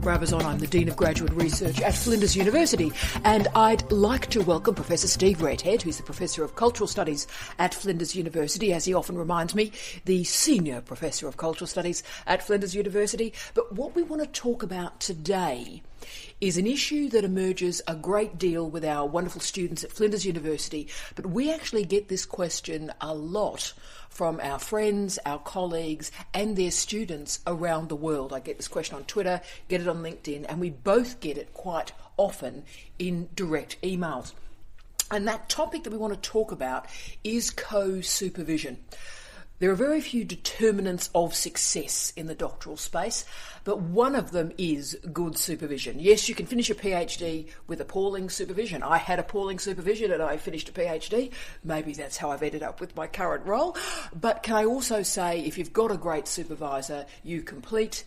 Brabazon. I'm the Dean of Graduate Research at Flinders University, and I'd like to welcome Professor Steve Redhead, who's the Professor of Cultural Studies at Flinders University, as he often reminds me, the Senior Professor of Cultural Studies at Flinders University. But what we want to talk about today is an issue that emerges a great deal with our wonderful students at Flinders University, but we actually get this question a lot from our friends, our colleagues, and their students around the world. I get this question on Twitter, get it on LinkedIn, and we both get it quite often in direct emails. And that topic that we want to talk about is co-supervision. There are very few determinants of success in the doctoral space, but one of them is good supervision. Yes, you can finish a PhD with appalling supervision. I had appalling supervision and I finished a PhD. Maybe that's how I've ended up with my current role. But can I also say, if you've got a great supervisor, you complete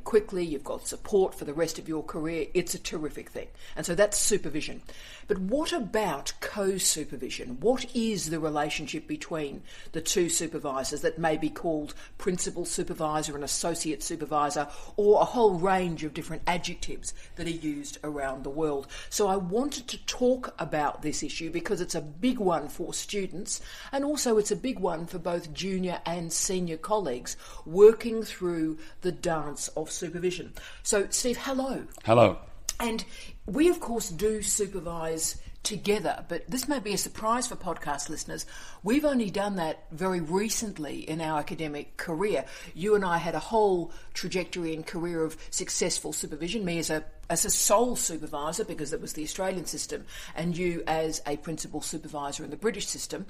quickly, you've got support for the rest of your career, it's a terrific thing. And so that's supervision. But what about co-supervision? What is the relationship between the two supervisors that may be called principal supervisor and associate supervisor, or a whole range of different adjectives that are used around the world? So I wanted to talk about this issue because it's a big one for students, and also it's a big one for both junior and senior colleagues working through the dance of supervision. So Steve, hello. Hello. And we, of course, do supervise together, but this may be a surprise for podcast listeners. We've only done that very recently in our academic career. You and I had a whole trajectory and career of successful supervision, me as a sole supervisor, because it was the Australian system, and you as a principal supervisor in the British system.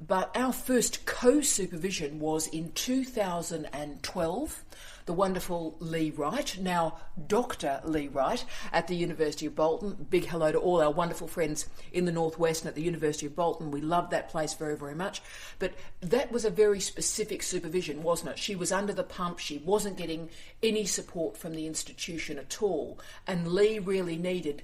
But our first co-supervision was in 2012. The wonderful Lee Wright, now Dr. Lee Wright, at the University of Bolton. Big hello to all our wonderful friends in the Northwest and at the University of Bolton. We love that place very, very much. But that was a very specific supervision, wasn't it? She was under the pump. She wasn't getting any support from the institution at all. And Lee really needed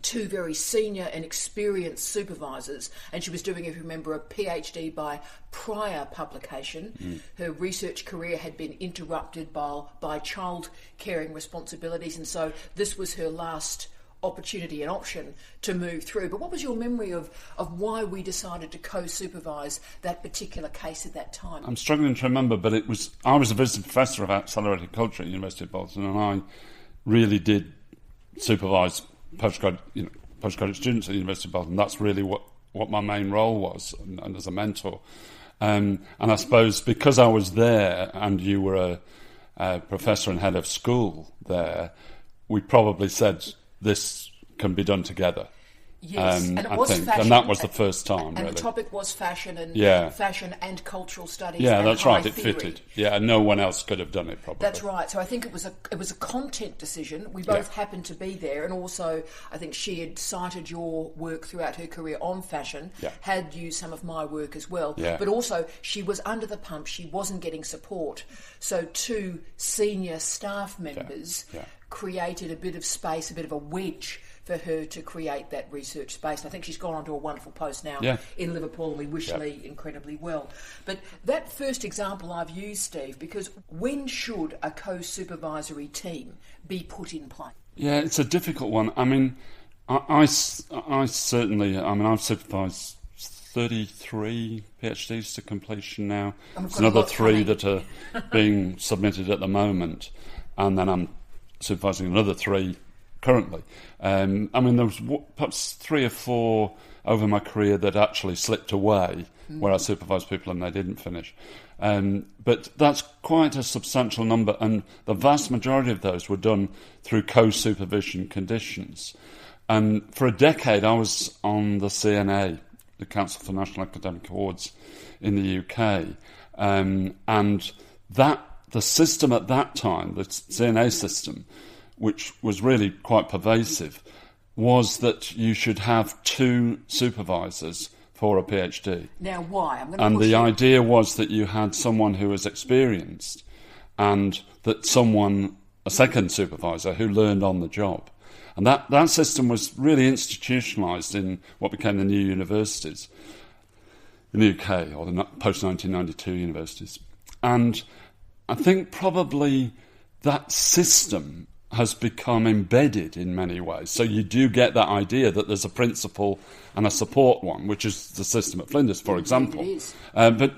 two very senior and experienced supervisors, and she was doing, if you remember, a PhD by prior publication. Her research career had been interrupted by child caring responsibilities, and so this was her last opportunity and option to move through. But what was your memory of why we decided to co-supervise that particular case at that time? I'm struggling to remember, but I was a visiting professor of accelerated culture at the University of Bolton, and I really did supervise postgraduate students at the University of Bolton. That's really what my main role was, and as a mentor. And I suppose because I was there and you were a professor and head of school there, we probably said this can be done together. Yes, and it was fashion, and that was the first time. And really. The topic was fashion and fashion and cultural studies. Yeah, and that's high right. It theory. fitted. Yeah, and no one else could have done it probably. That's right. So I think it was a content decision. We both happened to be there, and also I think she had cited your work throughout her career on fashion. Had used some of my work as well. But also she was under the pump. She wasn't getting support. So two senior staff members created a bit of space, a bit of a wedge for her to create that research space. And I think she's gone on to a wonderful post now in Liverpool, and we wish Lee incredibly well. But that first example I've used, Steve, because when should a co-supervisory team be put in place? Yeah, it's a difficult one. I mean, I certainly, I've supervised 33 PhDs to completion now. There's another 3 that are being submitted at the moment, and then I'm supervising another 3 currently. There was perhaps 3 or 4 over my career that actually slipped away, where I supervised people and they didn't finish. But that's quite a substantial number, and the vast majority of those were done through co-supervision conditions. And for a decade, I was on the CNA, the Council for National Academic Awards in the UK, and the system at that time, the CNA system, which was really quite pervasive, was that you should have 2 supervisors for a PhD. Now, why? And the idea was that you had someone who was experienced and that a second supervisor who learned on the job. And that system was really institutionalised in what became the new universities in the UK, or the post-1992 universities. And I think probably that system has become embedded in many ways. So you do get that idea that there's a principal and a support one, which is the system at Flinders, for example. It is. But,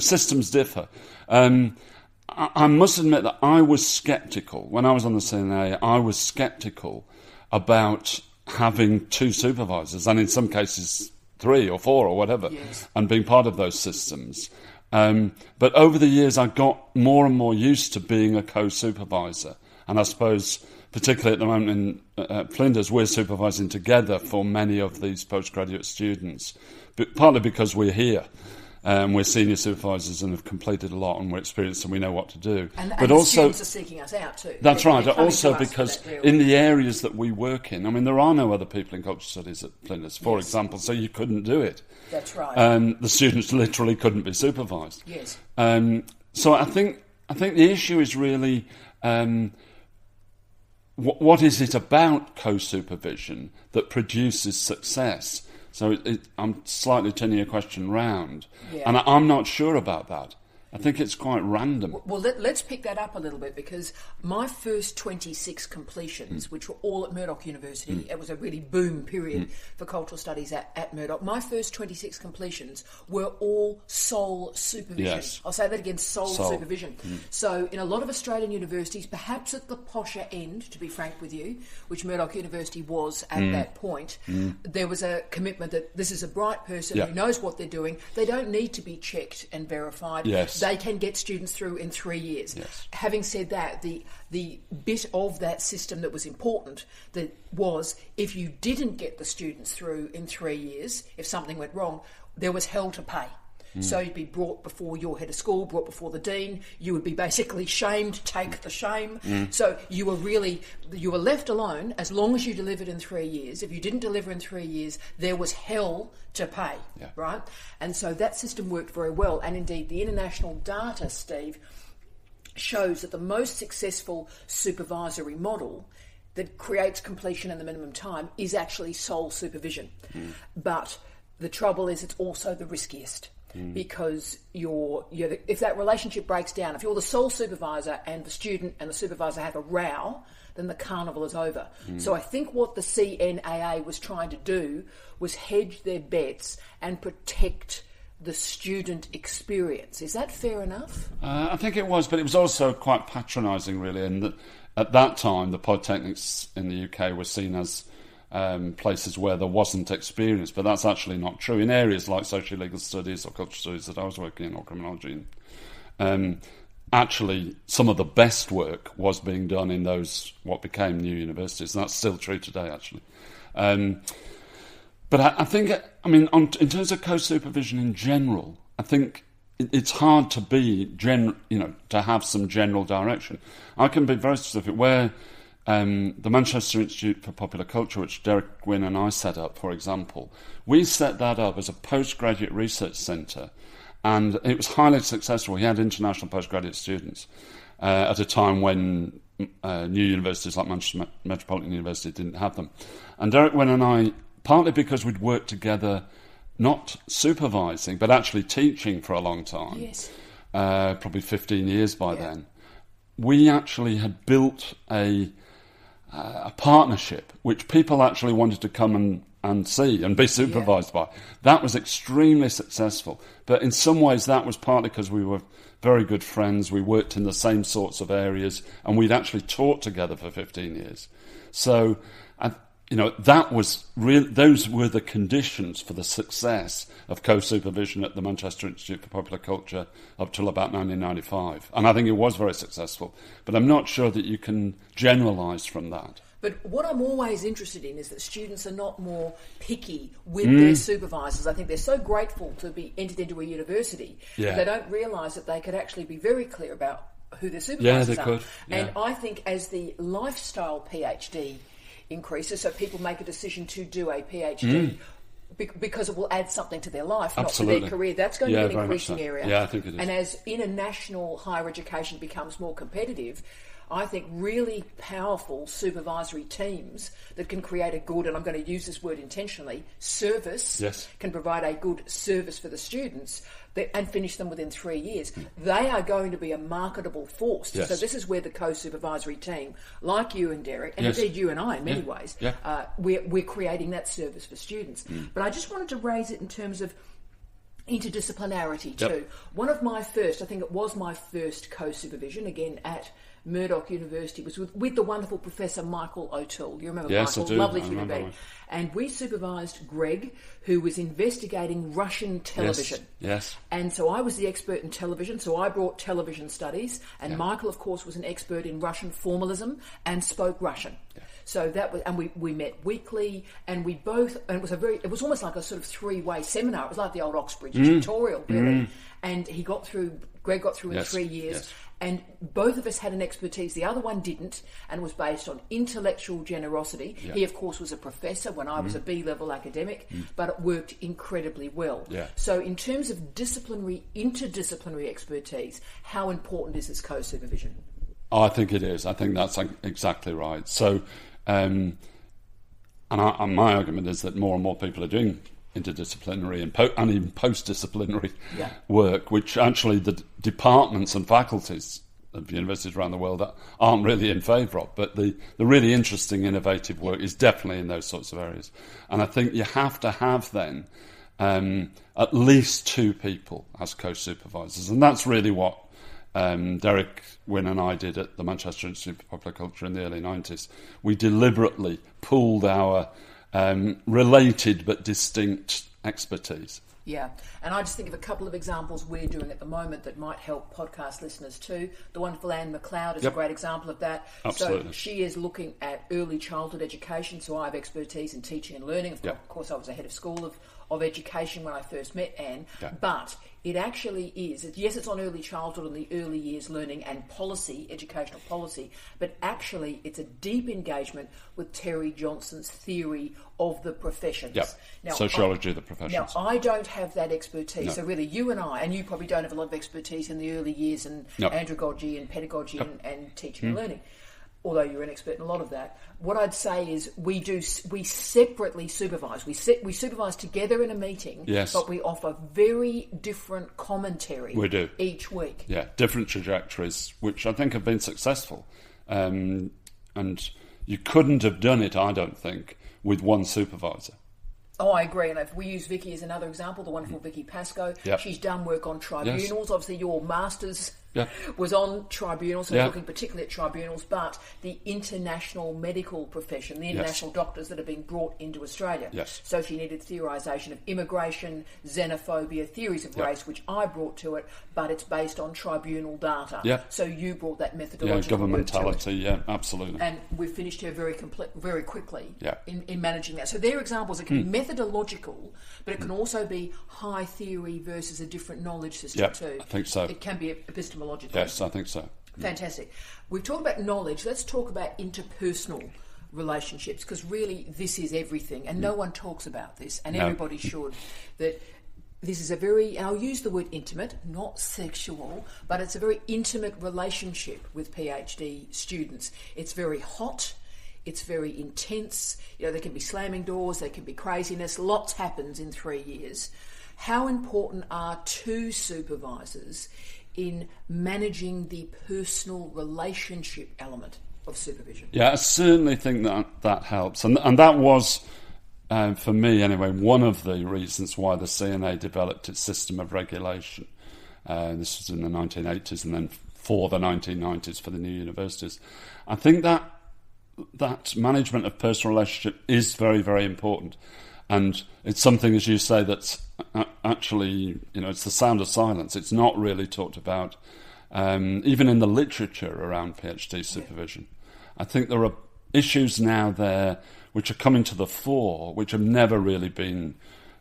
systems differ. I must admit that I was sceptical. When I was on the CNA, I was sceptical about having 2 supervisors, and in some cases 3 or 4 or whatever, yes, and being part of those systems. But over the years, I got more and more used to being a co-supervisor. And I suppose, particularly at the moment in Flinders, we're supervising together for many of these postgraduate students, but partly because we're here. We're senior supervisors and have completed a lot, and we're experienced and we know what to do. And but the also, students are seeking us out too. That's right. Also to because in the areas that we work in, I mean, there are no other people in cultural studies at Flinders, for example, so you couldn't do it. That's right. The students literally couldn't be supervised. Yes. So I think the issue is really what is it about co-supervision that produces success? So I'm slightly turning your question round, and I'm not sure about that. I think it's quite random. Well, let's pick that up a little bit, because my first 26 completions, which were all at Murdoch University, it was a really boom period for cultural studies at Murdoch. My first 26 completions were all sole supervision. Yes. I'll say that again, sole supervision. So in a lot of Australian universities, perhaps at the posher end, to be frank with you, which Murdoch University was at that point, there was a commitment that this is a bright person who knows what they're doing. They don't need to be checked and verified. Yes. They can get students through in 3 years. Yes. Having said that, the bit of that system that was important that was, if you didn't get the students through in 3 years, if something went wrong, there was hell to pay. So you'd be brought before your head of school, brought before the dean. You would be basically shamed, take the shame. So you were left alone as long as you delivered in 3 years. If you didn't deliver in 3 years, there was hell to pay, right? And so that system worked very well. And indeed, the international data, Steve, shows that the most successful supervisory model that creates completion in the minimum time is actually sole supervision. But the trouble is it's also the riskiest. Because if that relationship breaks down, if you're the sole supervisor and the student and the supervisor have a row, then the carnival is over. So I think what the CNAA was trying to do was hedge their bets and protect the student experience. Is that fair enough? I think it was, but it was also quite patronising, really. And at that time, the polytechnics in the UK were seen as places where there wasn't experience, but that's actually not true. In areas like socio-legal studies or cultural studies that I was working in, or criminology, actually some of the best work was being done in those what became new universities, and that's still true today, actually. But I think, in terms of co-supervision in general, I think it's hard to be to have some general direction. I can be very specific. Where the Manchester Institute for Popular Culture, which Derek Gwynn and I set up, for example, we set that up as a postgraduate research centre, and it was highly successful. We had international postgraduate students at a time when new universities like Manchester Metropolitan University didn't have them. And Derek Gwynn and I, partly because we'd worked together, not supervising, but actually teaching for a long time, probably 15 years by then, we actually had built a partnership which people actually wanted to come and see and be supervised by. That was extremely successful. But in some ways that was partly because we were very good friends, we worked in the same sorts of areas, and we'd actually taught together for 15 years. So, that was those were the conditions for the success of co-supervision at the Manchester Institute for Popular Culture up till about 1995. And I think it was very successful. But I'm not sure that you can generalise from that. But what I'm always interested in is that students are not more picky with their supervisors. I think they're so grateful to be entered into a university that they don't realise that they could actually be very clear about who their supervisors are. And I think as the lifestyle PhD increases, so people make a decision to do a PhD because it will add something to their life, not to their career. That's going to be an increasing area. Yeah, I think it is. And as international higher education becomes more competitive, I think really powerful supervisory teams that can create a good, and I'm going to use this word intentionally, service, can provide a good service for the students and finish them within 3 years. They are going to be a marketable force. So this is where the co-supervisory team, like you and Derek, and indeed you and I in many ways, we're creating that service for students. But I just wanted to raise it in terms of interdisciplinarity too. One of my first, I think it was my first co-supervision, again at Murdoch University, was with the wonderful Professor Michael O'Toole. You remember Michael? I do. Lovely human being. And we supervised Greg, who was investigating Russian television. Yes. And so I was the expert in television, so I brought television studies, and Michael, of course, was an expert in Russian formalism and spoke Russian. So that was, and we met weekly, and we both, and it was almost like a sort of three-way seminar. It was like the old Oxbridge tutorial, really. And Greg got through in 3 years. And both of us had an expertise. The other one didn't, and was based on intellectual generosity. He, of course, was a professor when I was a B-level academic, but it worked incredibly well. So in terms of interdisciplinary expertise, how important is this co-supervision? I think it is. I think that's exactly right. So, and my argument is that more and more people are doing interdisciplinary and even post-disciplinary work, which actually the departments and faculties of universities around the world aren't really in favour of. But the really interesting, innovative work is definitely in those sorts of areas. And I think you have to have then at least two people as co-supervisors. And that's really what Derek Wynne and I did at the Manchester Institute for Popular Culture in the early 90s. We deliberately pooled our related but distinct expertise. Yeah, and I just think of a couple of examples we're doing at the moment that might help podcast listeners too. The wonderful Anne McLeod is a great example of that. Absolutely. So she is looking at early childhood education, so I have expertise in teaching and learning. Of course, I was a head of school of education when I first met Anne, but it actually is, yes, it's on early childhood and the early years learning and policy, educational policy, but actually it's a deep engagement with Terry Johnson's theory of the professions. Now, sociology of the professions. Now, I don't have that expertise, so really you and I, and you probably don't have a lot of expertise in the early years and andragogy and pedagogy and teaching and learning, although you're an expert in a lot of that. What I'd say is we separately supervise. We supervise together in a meeting, but we offer very different commentary each week. Yeah, different trajectories, which I think have been successful. And you couldn't have done it, I don't think, with one supervisor. Oh, I agree. And if we use Vicky as another example, the wonderful Vicky Pascoe, she's done work on tribunals. Obviously, your master's was on tribunals, so looking particularly at tribunals, but the international medical profession, the international doctors that are being brought into Australia. So she needed theorisation of immigration, xenophobia, theories of race, which I brought to it, but it's based on tribunal data. So you brought that methodological governmentality, absolutely. And we've finished her very quickly in managing that. So there are examples. It can be methodological, but it can also be high theory versus a different knowledge system too. I think so. It can be epistemological. Yes, I think so. Fantastic. We've talked about knowledge. Let's talk about interpersonal relationships, because really this is everything, and no one talks about this, and everybody should. That this is a very, and I'll use the word intimate, not sexual, but it's a very intimate relationship with PhD students. It's very hot. It's very intense. You know, there can be slamming doors, there can be craziness. Lots happens in 3 years. How important are two supervisors in managing the personal relationship element of supervision? Yeah, I certainly think that helps. And that was, for me anyway, one of the reasons why the CNA developed its system of regulation. This was in the 1980s and then for the 1990s for the new universities. I think that management of personal relationship is very, very important. And it's something, as you say, that's actually, it's the sound of silence. It's not really talked about, even in the literature around PhD supervision. I think there are issues now there which are coming to the fore, which have never really been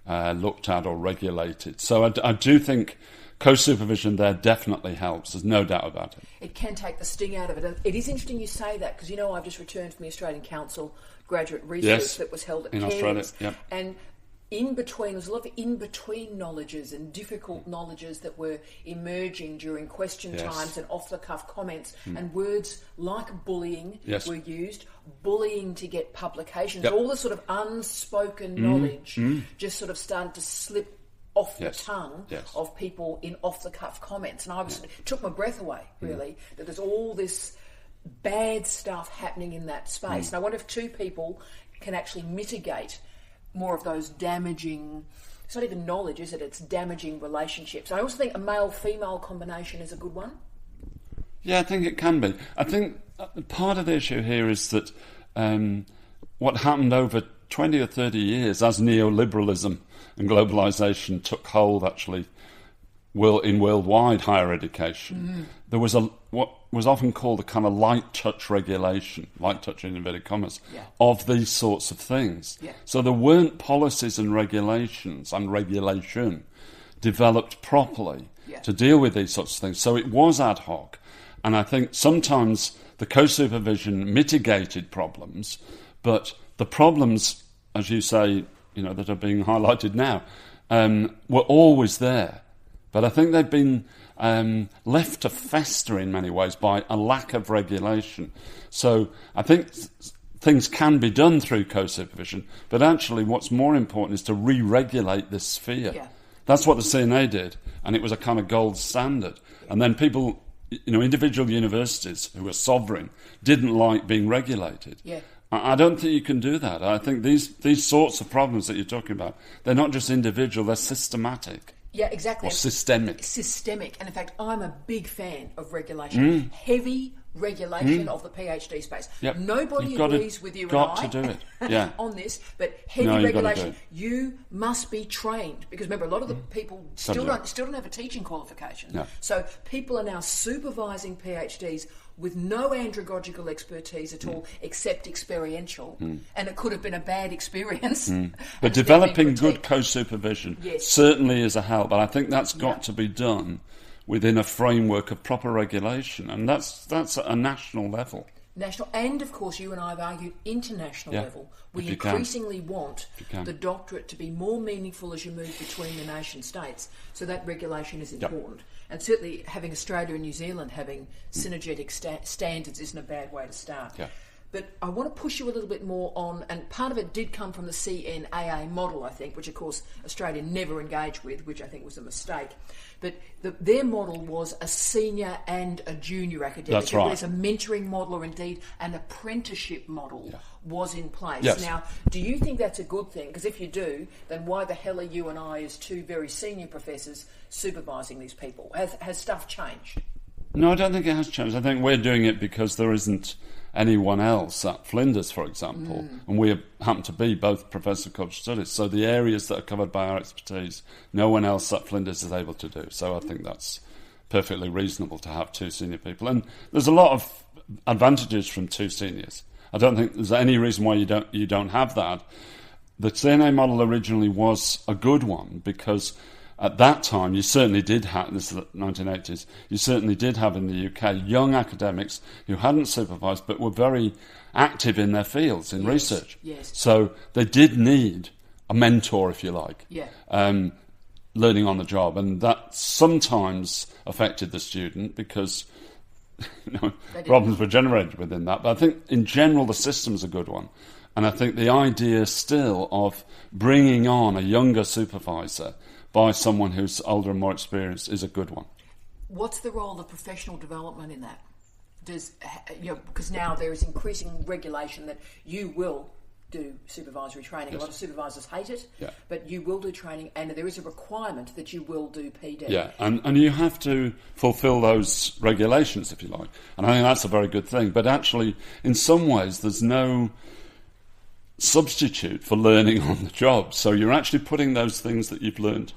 looked at or regulated. So I do think co-supervision there definitely helps. There's no doubt about it. It can take the sting out of it. It is interesting you say that, because I've just returned from the Australian Council graduate research that was held at in Cairns. Australia. And there's a lot of in-between knowledges and difficult knowledges that were emerging during question times and off-the-cuff comments, and words like bullying were used, bullying to get publications, all the sort of unspoken knowledge just sort of started to slip off the tongue of people in off-the-cuff comments. And it took my breath away, really, that there's all this bad stuff happening in that space. And I wonder if two people can actually mitigate more of those damaging, it's not even knowledge, is it? It's damaging relationships. I also think a male-female combination is a good one. Yeah, I think it can be. I think part of the issue here is that what happened over 20 or 30 years as neoliberalism and globalisation took hold, actually, in worldwide higher education, there was what was often called a kind of light touch regulation, light touch in inverted commas, of these sorts of things. Yeah. So there weren't policies and regulations and regulation developed properly to deal with these sorts of things. So it was ad hoc. And I think sometimes the co-supervision mitigated problems, but the problems, as you say, that are being highlighted now, were always there. But I think they've been left to fester in many ways by a lack of regulation. So I think things can be done through co-supervision, but actually what's more important is to re-regulate this sphere. Yeah. That's what the CNA did, and it was a kind of gold standard. And then people, individual universities who were sovereign didn't like being regulated. Yeah. I don't think you can do that. I think these sorts of problems that you're talking about, they're not just individual, they're systematic. Yeah, exactly. Or systemic. Systemic. And in fact, I'm a big fan of regulation. Heavy regulation of the PhD space. Yep. Nobody agrees with you and I to do it. Yeah. on this, but heavy regulation. You must be trained, because remember, a lot of the people still don't have a teaching qualification. No. So people are now supervising PhDs with no andragogical expertise at all, except experiential, and it could have been a bad experience. But developing good co-supervision certainly is a help, but I think that's got to be done within a framework of proper regulation, and that's at a national level. National, and of course you and I have argued international level. We increasingly want the doctorate to be more meaningful as you move between the nation states, so that regulation is important. And certainly having Australia and New Zealand having synergetic standards isn't a bad way to start. But I want to push you a little bit more on, and part of it did come from the CNAA model, I think, which of course Australia never engaged with, which I think was a mistake. But their model was a senior and a junior academic. That's right. There's a mentoring model, or indeed an apprenticeship model was in place. Yes. Now, do you think that's a good thing? Because if you do, then why the hell are you and I, as two very senior professors, supervising these people? Has stuff changed? No, I don't think it has changed. I think we're doing it because there isn't anyone else at Flinders, for example, and we happen to be both Professor of Cultural Studies, so the areas that are covered by our expertise, no one else at Flinders is able to do. So I think that's perfectly reasonable to have two senior people, and there's a lot of advantages from two seniors. I don't think there's any reason why you don't have that. The CNA model originally was a good one because at that time, you certainly did have, this is the 1980s, you certainly did have in the UK young academics who hadn't supervised but were very active in their fields, in research. Yes. So they did need a mentor, if you like, learning on the job. And that sometimes affected the student because problems were generated within that. But I think in general the system's a good one. And I think the idea still of bringing on a younger supervisor by someone who's older and more experienced is a good one. What's the role of professional development in that? Because now there is increasing regulation that you will do supervisory training. A lot of supervisors hate it, but you will do training, and there is a requirement that you will do PD. Yeah, and you have to fulfil those regulations, if you like. And I think that's a very good thing. But actually, in some ways, there's no substitute for learning on the job. So you're actually putting those things that you've learned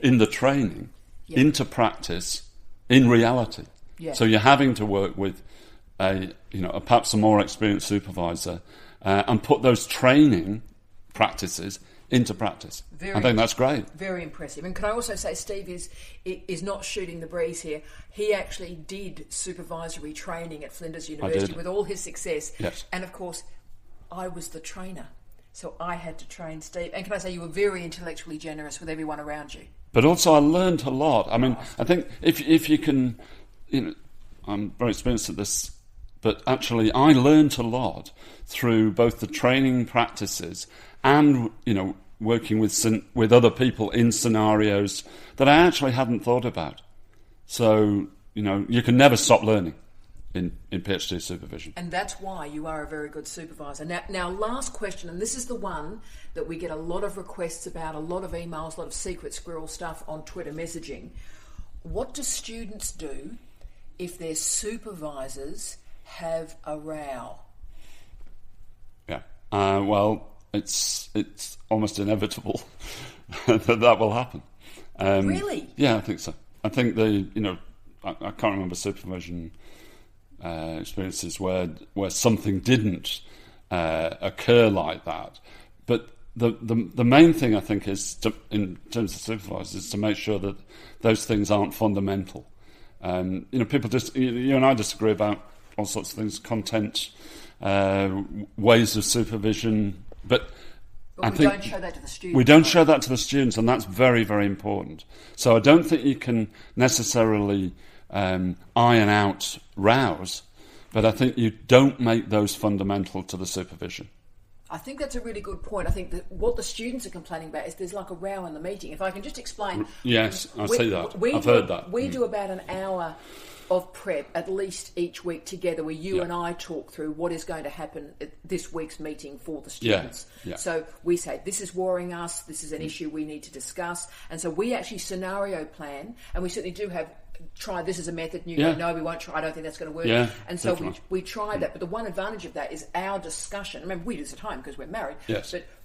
in the training into practice in reality. So you're having to work with perhaps a more experienced supervisor and put those training practices into practice. I think that's great. Very impressive. And can I also say Steve is not shooting the breeze here. He actually did supervisory training at Flinders University with all his success. Yes. And of course, I was the trainer. So I had to train Steve. And can I say you were very intellectually generous with everyone around you? But also I learned a lot. I mean, I think if you can, I'm very experienced at this, but actually I learned a lot through both the training practices and, working with other people in scenarios that I actually hadn't thought about. So, you can never stop learning in PhD supervision. And that's why you are a very good supervisor. Now, last question, and this is the one that we get a lot of requests about, a lot of emails, a lot of secret squirrel stuff on Twitter messaging. What do students do if their supervisors have a row? Yeah. Well, it's almost inevitable that will happen. Really? Yeah, I think so. I think I can't remember supervision experiences where something didn't occur like that. But the main thing I think is in terms of supervisors is to make sure that those things aren't fundamental. People you and I disagree about all sorts of things, content, ways of supervision, but I think don't show that to the students. We don't show that to the students, and that's very, very important. So I don't think you can necessarily iron out rows, but I think you don't make those fundamental to the supervision. I think that's a really good point. I think that what the students are complaining about is there's like a row in the meeting. If I can just explain. Yes, I see that. I've heard that. We do about an hour of prep at least each week together where you and I talk through what is going to happen at this week's meeting for the students. Yeah. So we say, this is worrying us, this is an issue we need to discuss. And so we actually scenario plan, and we certainly do have try this as a method, and you go, no, we won't try, I don't think that's going to work. Yeah, and so we tried that, but the one advantage of that is our discussion. Remember, we do this at home because we're married,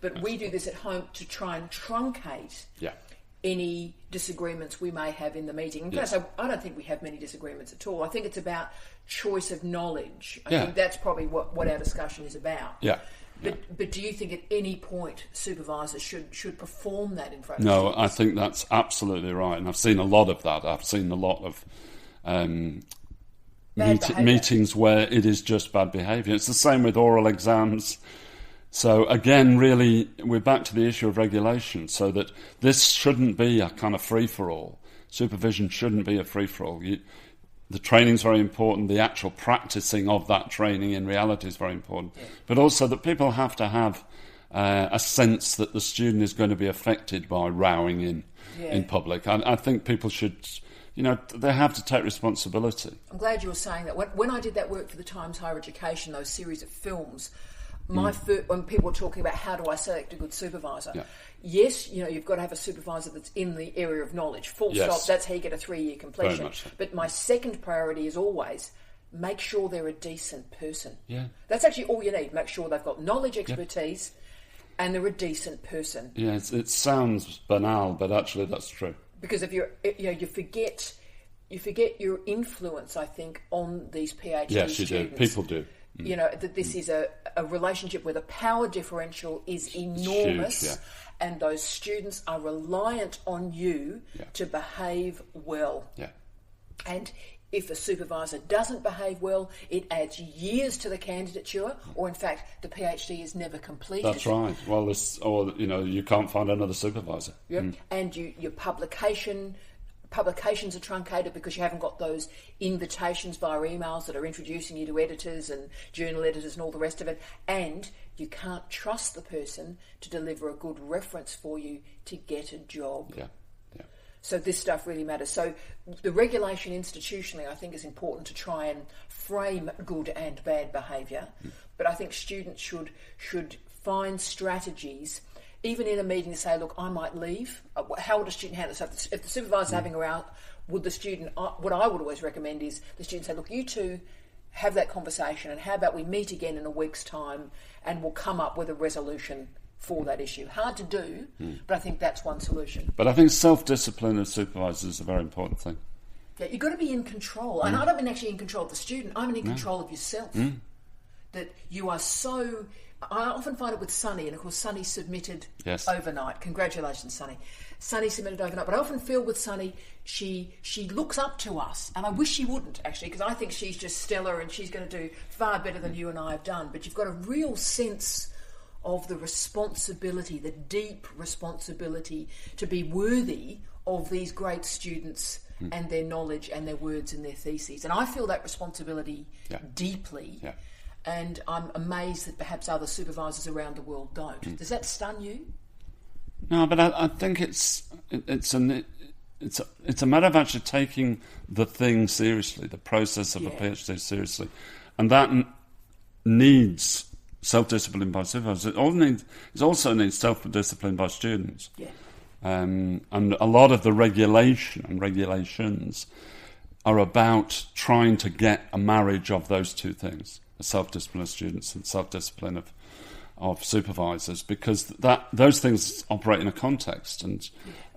but we do this at home to try and truncate any disagreements we may have in the meeting. And so I don't think we have many disagreements at all. I think it's about choice of knowledge. I think that's probably what our discussion is about. But do you think at any point supervisors should perform that in front of students? No, I think that's absolutely right. And I've seen a lot of that. I've seen a lot of meetings where it is just bad behaviour. It's the same with oral exams. So again, really, we're back to the issue of regulation, so that this shouldn't be a kind of free-for-all. Supervision shouldn't be a free-for-all. The training's very important. The actual practicing of that training in reality is very important. But also that people have to have a sense that the student is going to be affected by rowing in public. I think people should, they have to take responsibility. I'm glad you were saying that. When I did that work for the Times Higher Education, those series of films, when people were talking about how do I select a good supervisor, yes, you've got to have a supervisor that's in the area of knowledge, full stop, that's how you get a 3-year completion. Very much so. But my second priority is always make sure they're a decent person. Yeah. That's actually all you need, make sure they've got knowledge, expertise, and they're a decent person. Yeah, it sounds banal, but actually that's true. Because if you forget your influence, I think, on these PhD students. Yes, you do. People do. That this is a relationship where the power differential is enormous, huge, and those students are reliant on you to behave well. Yeah. And if a supervisor doesn't behave well, it adds years to the candidature, or in fact, the PhD is never completed. That's right. Well, you can't find another supervisor. Yep. And your publications are truncated because you haven't got those invitations via emails that are introducing you to editors and journal editors and all the rest of it. And you can't trust the person to deliver a good reference for you to get a job. Yeah. So this stuff really matters. So the regulation institutionally, I think, is important to try and frame good and bad behaviour. But I think students should find strategies, even in a meeting, to say, look, I might leave. How would a student handle it? So if the supervisor's having a row, would the student, what I would always recommend is the student say, look, you two have that conversation, and how about we meet again in a week's time and we'll come up with a resolution for that issue. Hard to do, but I think that's one solution. But I think self-discipline of supervisors is a very important thing. Yeah, you've got to be in control. And I don't mean actually in control of the student, I mean in control of yourself. That you are so... I often find it with Sunny, and of course Sunny submitted overnight. Congratulations, Sunny. Sunny submitted overnight, but I often feel with Sunny, she looks up to us, and I wish she wouldn't, actually, because I think she's just stellar and she's going to do far better than you and I have done. But you've got a real sense of the responsibility, the deep responsibility to be worthy of these great students and their knowledge and their words and their theses. And I feel that responsibility deeply. Yeah. And I'm amazed that perhaps other supervisors around the world don't. Does that stun you? No, but I think it's a matter of actually taking the thing seriously, the process of a PhD seriously, and that needs self-discipline by supervisors. It also needs self-discipline by students. Yeah. And a lot of the regulation and regulations are about trying to get a marriage of those two things: the self-discipline of students and self-discipline of supervisors, because those things operate in a context. And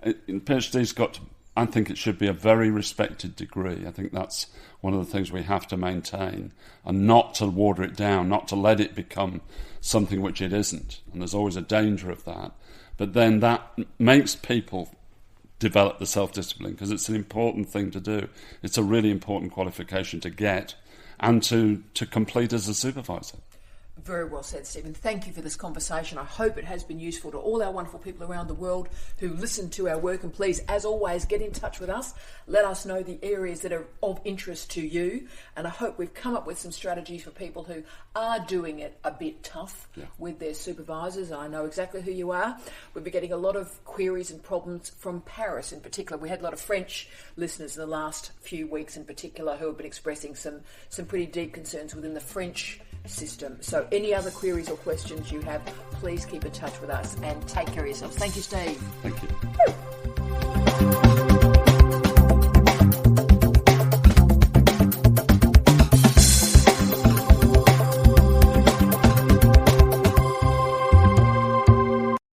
PhD's got to, I think it should be a very respected degree. I think that's one of the things we have to maintain, and not to water it down, not to let it become something which it isn't. And there's always a danger of that. But then that makes people develop the self-discipline, because it's an important thing to do. It's a really important qualification to get and to complete as a supervisor. Very well said, Stephen. Thank you for this conversation. I hope it has been useful to all our wonderful people around the world who listen to our work. And please, as always, get in touch with us. Let us know the areas that are of interest to you. And I hope we've come up with some strategies for people who are doing it a bit tough with their supervisors. I know exactly who you are. We've been getting a lot of queries and problems from Paris in particular. We had a lot of French listeners in the last few weeks in particular who have been expressing some pretty deep concerns within the French system. So any other queries or questions you have, please keep in touch with us and take care of yourselves. Thank you, Steve. Thank you.